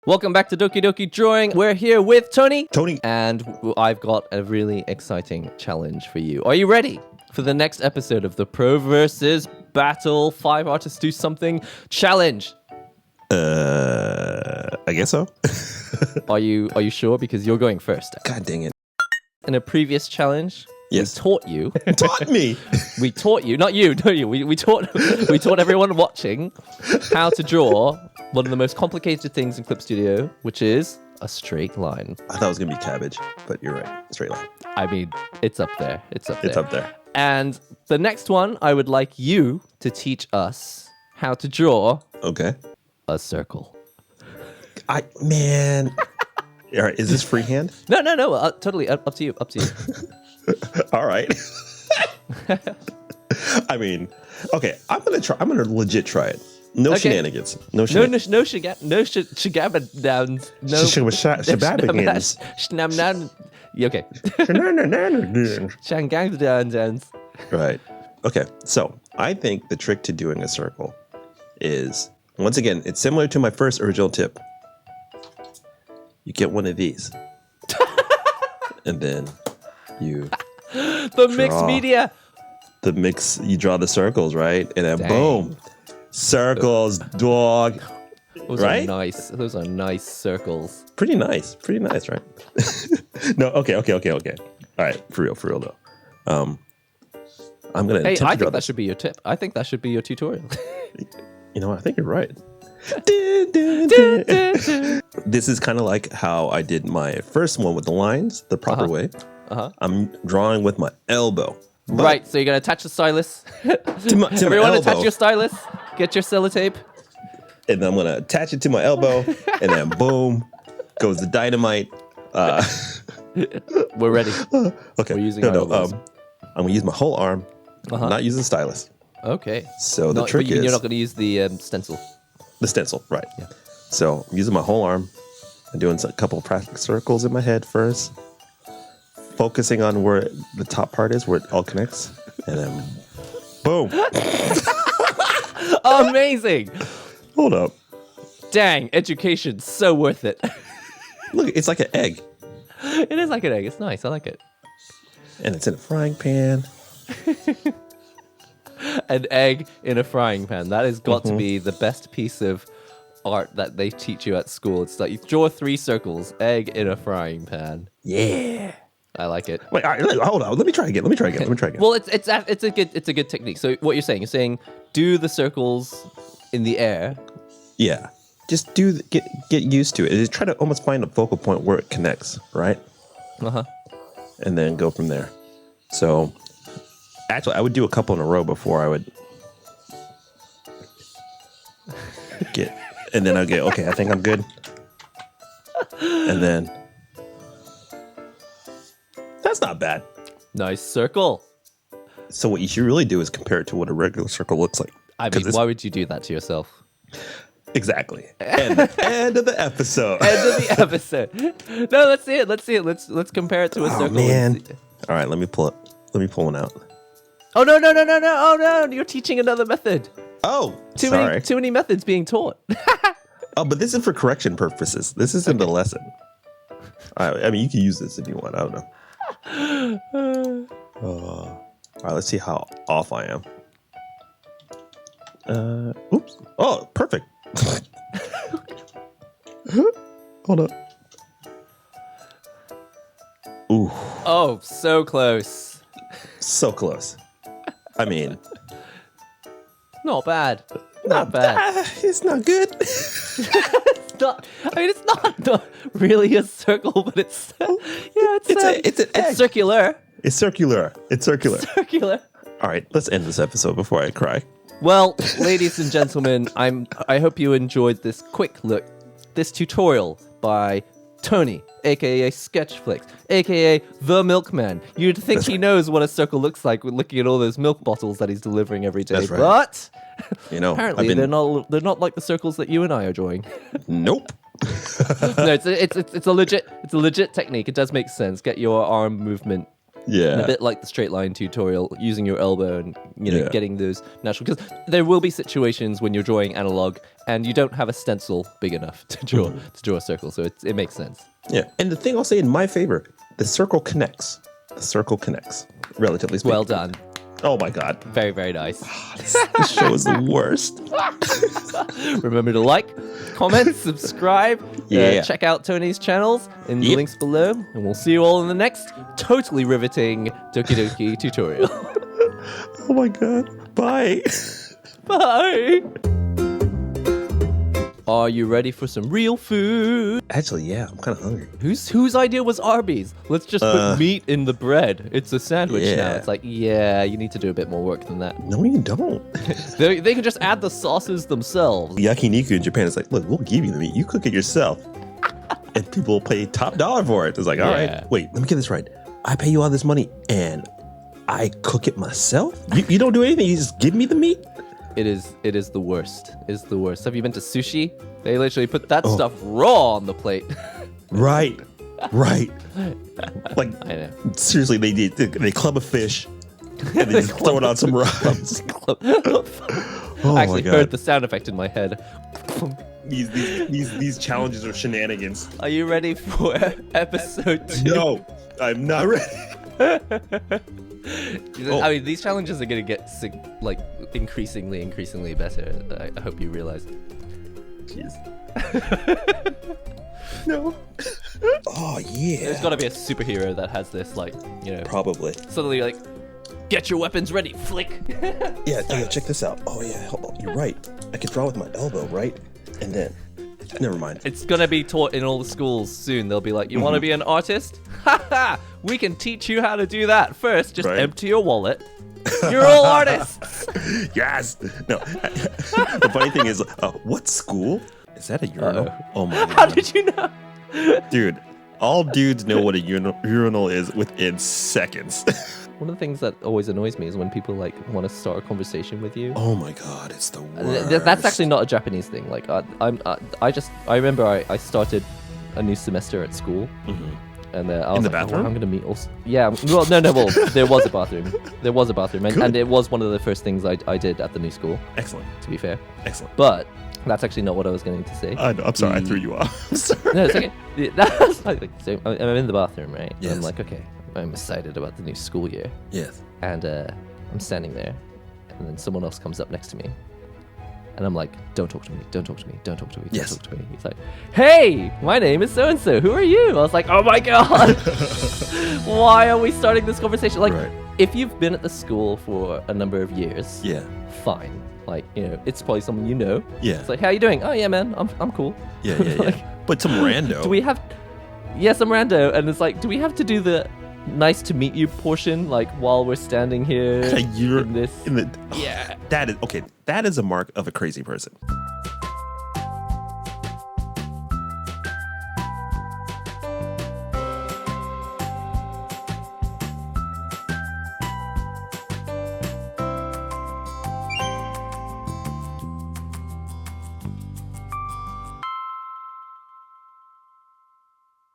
Welcome back to Doki Doki Drawing. We're here with Tony. Tony. And I've got a really exciting challenge for you. Are you ready for the next episode of the Pro versus Battle 5 Artists Do Something challenge? I guess so. Are you sure? Because you're going first. God dang it. In a previous challenge, Yes. we taught you. Taught me. We taught you, not you. We taught everyone watching how to draw one of the most complicated things in Clip Studio, which is a straight line. I thought it was going to be cabbage, but you're right. Straight line. I mean, it's up there. It's up there. And the next one, I would like you to teach us how to draw Okay. a circle. Man. All right. Is this freehand? No. Totally up to you. All right. I mean, okay. I'm going to legit try it. No shenanigans. No shenanigans. No shababadowns. No Shababigans. Okay. Shangangdowns. Right. Okay. So I think the trick to doing a circle is, once again, it's similar to my first original tip. You get one of these. And then you The mixed media. You draw the circles, right? And then boom. Circles, dog. Those right? are nice. Those are nice circles. Pretty nice, right? No, okay. All right, for real though. I'm gonna. Hey, I think that should be your tip. I think that should be your tutorial. You know, I think you're right. This is kind of like how I did my first one with the lines, the proper way. I'm drawing with my elbow. Right, so you're gonna attach the stylus. Everyone, attach your stylus. Get your sellotape. And then I'm gonna attach it to my elbow, and then boom, goes the dynamite. We're ready. Okay. We're using our elbows. I'm gonna use my whole arm, not using the stylus. Okay. So the trick is you're not gonna use the stencil. The stencil, right? Yeah. So I'm using my whole arm. I'm doing a couple of practice circles in my head first, focusing on where the top part is, where it all connects, and then boom. Amazing. Hold up. Dang, education, so worth it. Look, it's like an egg. It is like an egg. It's nice. I like it. And it's in a frying pan. An egg in a frying pan. That has got to be the best piece of art that they teach you at school. It's like you draw 3 circles, egg in a frying pan. Yeah. I like it. Wait, all right, hold on. Let me try again. Well, it's a good technique. So what you're saying do the circles in the air. Yeah. Just get used to it. Just try to almost find a focal point where it connects, right? And then go from there. So actually, I would do a couple in a row before I would get, and then I'll get, okay, I think I'm good. And then, that's not bad. Nice circle. So what you should really do is compare it to what a regular circle looks like. I mean, why would you do that to yourself? Exactly. End of the episode. No, let's see it. Let's compare it to a circle. Man. All right, let me pull one out. Oh no! Oh no! You're teaching another method. Oh, too many methods being taught. Oh, but this is for correction purposes. This isn't a lesson. I mean, you can use this if you want. I don't know. All right, let's see how off I am. Oops. Oh, perfect. Hold up. Ooh. Oh, so close. So close. I mean, not bad. Not bad. It's not good. It's not. I mean, it's not really a circle, but it's it's an egg. Circular. It's circular. Circular. All right, let's end this episode before I cry. Well, ladies and gentlemen, I hope you enjoyed this this tutorial by Tony, aka Sketchflix, aka the Milkman. You'd think he knows what a circle looks like with looking at all those milk bottles that he's delivering every day. That's right. But apparently they're not like the circles that you and I are drawing. Nope. No, it's a legit technique. It does make sense. Get your arm movement Yeah. And a bit like the straight line tutorial, using your elbow and Yeah. getting those natural. Because there will be situations when you're drawing analog and you don't have a stencil big enough to draw a circle, so it makes sense. Yeah. And the thing I'll say in my favor, the circle connects. The circle connects, relatively speaking. Well done. Oh my God. Very, very nice. This show is the worst. Remember to like, comment, subscribe, Yeah. check out Tony's channels in the Yep. links below, and we'll see you all in the next totally riveting Doki Doki tutorial. Oh my God. Bye. Bye! Are you ready for some real food? Actually, yeah, I'm kind of hungry. Whose idea was Arby's? Let's just put meat in the bread. It's a sandwich now. Yeah. It's like, yeah, you need to do a bit more work than that. No, you don't. They can just add the sauces themselves. Yakiniku in Japan is like, look, we'll give you the meat. You cook it yourself. And people will pay top dollar for it. It's like, all Yeah. right, wait, let me get this right. I pay you all this money and I cook it myself? You don't do anything. You just give me the meat? It is the worst. It's the worst. Have you been to sushi? They literally put that stuff raw on the plate. Right. Like, I know. seriously, they club a fish and they just throw it on some rice. I actually heard the sound effect in my head. These challenges are shenanigans. Are you ready for episode 2? No, I'm not ready. I mean, these challenges are going to get increasingly better. I hope you realize. Jeez. No. Oh, yeah. There's got to be a superhero that has this, Probably. suddenly, get your weapons ready, flick. Yeah, check this out. Oh, yeah, hold on. You're right. I can draw with my elbow, right? And then, never mind. It's going to be taught in all the schools soon. They'll be like, you want to be an artist? Ha! We can teach you how to do that. First, just empty your wallet. You're all artists. Yes. No. The funny thing is, what school? Is that a urinal? Oh my God. How did you know? Dude, all dudes know what a urinal is within seconds. One of the things that always annoys me is when people want to start a conversation with you. Oh my God, it's the worst. That's actually not a Japanese thing. I remember I started a new semester at school. And I was in the like, bathroom? I'm going to meet also. Yeah, well, no, there was a bathroom. There was a bathroom. And it was one of the first things I did at the new school. Excellent. To be fair. Excellent. But that's actually not what I was going to say. I'm sorry, I threw you off. I'm sorry. No, it's okay. That's so I'm in the bathroom, right? Yes. And I'm like, okay, I'm excited about the new school year. Yes. And I'm standing there, and then someone else comes up next to me. And I'm like, don't talk to me, don't talk to me, don't talk to me, don't talk to me. He's like, hey, my name is so-and-so. Who are you? I was like, oh my God. Why are we starting this conversation? If you've been at the school for a number of years, fine. It's probably someone you know. Yeah. It's like, how you doing? Oh, yeah, man, I'm cool. Yeah. But some rando. Do we have... Yeah, some rando. And it's like, do we have to do the nice to meet you portion, while we're standing here You're in this... Yeah. That is a mark of a crazy person.